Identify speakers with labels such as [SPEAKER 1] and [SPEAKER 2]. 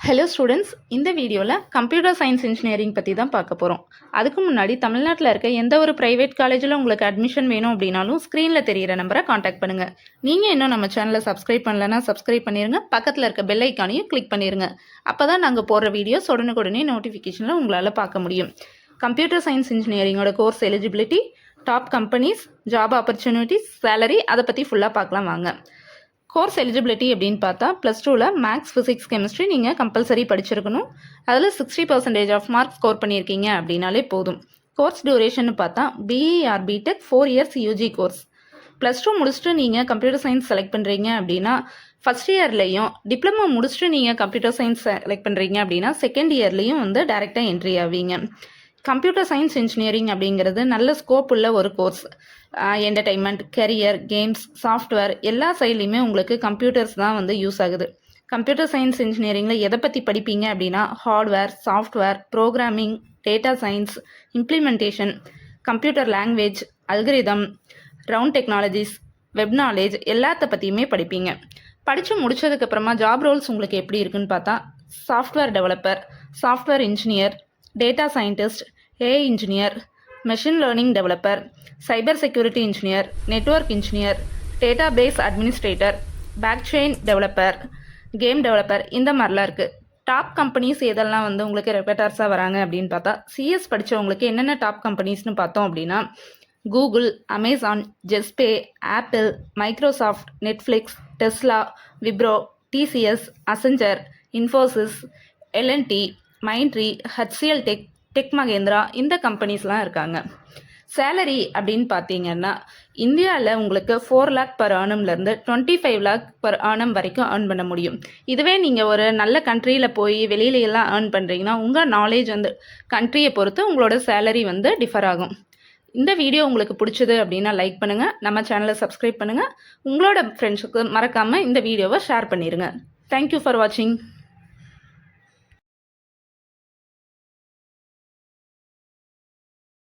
[SPEAKER 1] Hello students, இந்த வீடியோவில் computer science engineering பற்றி தான் பார்க்க போகிறோம். அதுக்கு முன்னாடி தமிழ்நாட்டில் இருக்க எந்த ஒரு ப்ரைவேட் காலேஜில் உங்களுக்கு அட்மிஷன் வேணும் அப்படின்னாலும் ஸ்க்ரீனில் தெரியிற நம்பரை காண்டாக்ட் பண்ணுங்கள். நீங்கள் இன்னும் நம்ம சேனலை சப்ஸ்கிரைப் பண்ணலன்னா சப்ஸ்கிரைப் பண்ணிடுங்க. பக்கத்தில் இருக்க பெல் ஐக்கானையும் கிளிக் பண்ணிடுங்க. அப்போ தான் நாங்கள் போடுற வீடியோஸ் உடனுக்குடனே நோட்டிஃபிகேஷனில் உங்களால் பார்க்க முடியும். கம்ப்யூட்டர் சயின்ஸ் இன்ஜினியரிங்கோட course eligibility, top companies, job opportunities, salary, அதை பற்றி ஃபுல்லாக பார்க்கலாம் வாங்க. கோர்ஸ் எலிஜிபிலிட்டி அப்படின்னு பார்த்தா +2ல் மேக்ஸ், ஃபிசிக்ஸ், கெமிஸ்ட்ரி நீங்கள் கம்பல்சரி படிச்சிருக்கணும். அதில் 60% ஆஃப் மார்க் ஸ்கோர் பண்ணியிருக்கீங்க அப்படின்னாலே போதும். கோர்ஸ் டியூரேஷன் பார்த்தா BE or BTech 4 years UG course. +2 முடிச்சுட்டு நீங்கள் கம்ப்யூட்டர் சயின்ஸ் செலக்ட் பண்ணுறீங்க அப்படின்னா ஃபஸ்ட் இயர்லேயும், டிப்ளமோ முடிச்சுட்டு நீங்கள் கம்ப்யூட்டர் சயின்ஸ் செலக்ட் பண்ணுறீங்க அப்படின்னா செகண்ட் இயர்லேயும் டேரெக்டாக என்ட்ரி ஆவீங்க. கம்ப்யூட்டர் சயின்ஸ் இன்ஜினியரிங் அப்படிங்கிறது நல்ல ஸ்கோப் உள்ள ஒரு course. Entertainment, career, games, software எல்லா சைட்லேயுமே உங்களுக்கு கம்ப்யூட்டர்ஸ் தான் யூஸ் ஆகுது. கம்ப்யூட்டர் சயின்ஸ் இன்ஜினியரிங்கில் எதை பற்றி படிப்பீங்க அப்படின்னா hardware, software, programming, data science, implementation, computer language, algorithm, round technologies, web knowledge எல்லாத்த பற்றியுமே படிப்பீங்க. படித்து முடித்ததுக்கப்புறமா ஜாப் ரோல்ஸ் உங்களுக்கு எப்படி இருக்குன்னு பார்த்தா software developer, software engineer, data scientist, AI engineer, machine learning developer, cyber security engineer, network engineer, data base administrator, back chain developer, game developer, இந்த மாதிரிலாம் இருக்குது. டாப் கம்பெனிஸ் எதெல்லாம் உங்களுக்கு ரெப்பேட்டர்ஸாக வராங்க அப்படின்னு பார்த்தா சிஎஸ் படித்தவங்களுக்கு என்னென்ன டாப் கம்பெனிஸ்னு பார்த்தோம் அப்படின்னா கூகுள், அமேசான், ஜெஸ்பே, Apple, Microsoft, Netflix, Tesla, Wipro, TCS, Accenture, Infosys, L&T, Mindtree, HCL Tech Mahindra, இந்த கம்பெனிஸ்லாம் இருக்காங்க. சேலரி அப்படின்னு பார்த்தீங்கன்னா இந்தியாவில் உங்களுக்கு 4 lakh per annumலேருந்து 25 lakh per annum வரைக்கும் ஏர்ன் பண்ண முடியும். இதுவே நீங்கள் ஒரு நல்ல கண்ட்ரியில் போய் வெளியிலலாம் ஏர்ன் பண்ணுறீங்கன்னா உங்கள் நாலேஜ் கண்ட்ரியை பொறுத்து உங்களோட சேலரி டிஃபர் ஆகும். இந்த வீடியோ உங்களுக்கு பிடிச்சது அப்படின்னா லைக் பண்ணுங்கள், நம்ம சேனலை சப்ஸ்கிரைப் பண்ணுங்கள், உங்களோட ஃப்ரெண்ட்ஸுக்கு மறக்காமல் இந்த வீடியோவை ஷேர் பண்ணிடுங்க. தேங்க்யூ ஃபார் வாட்சிங்.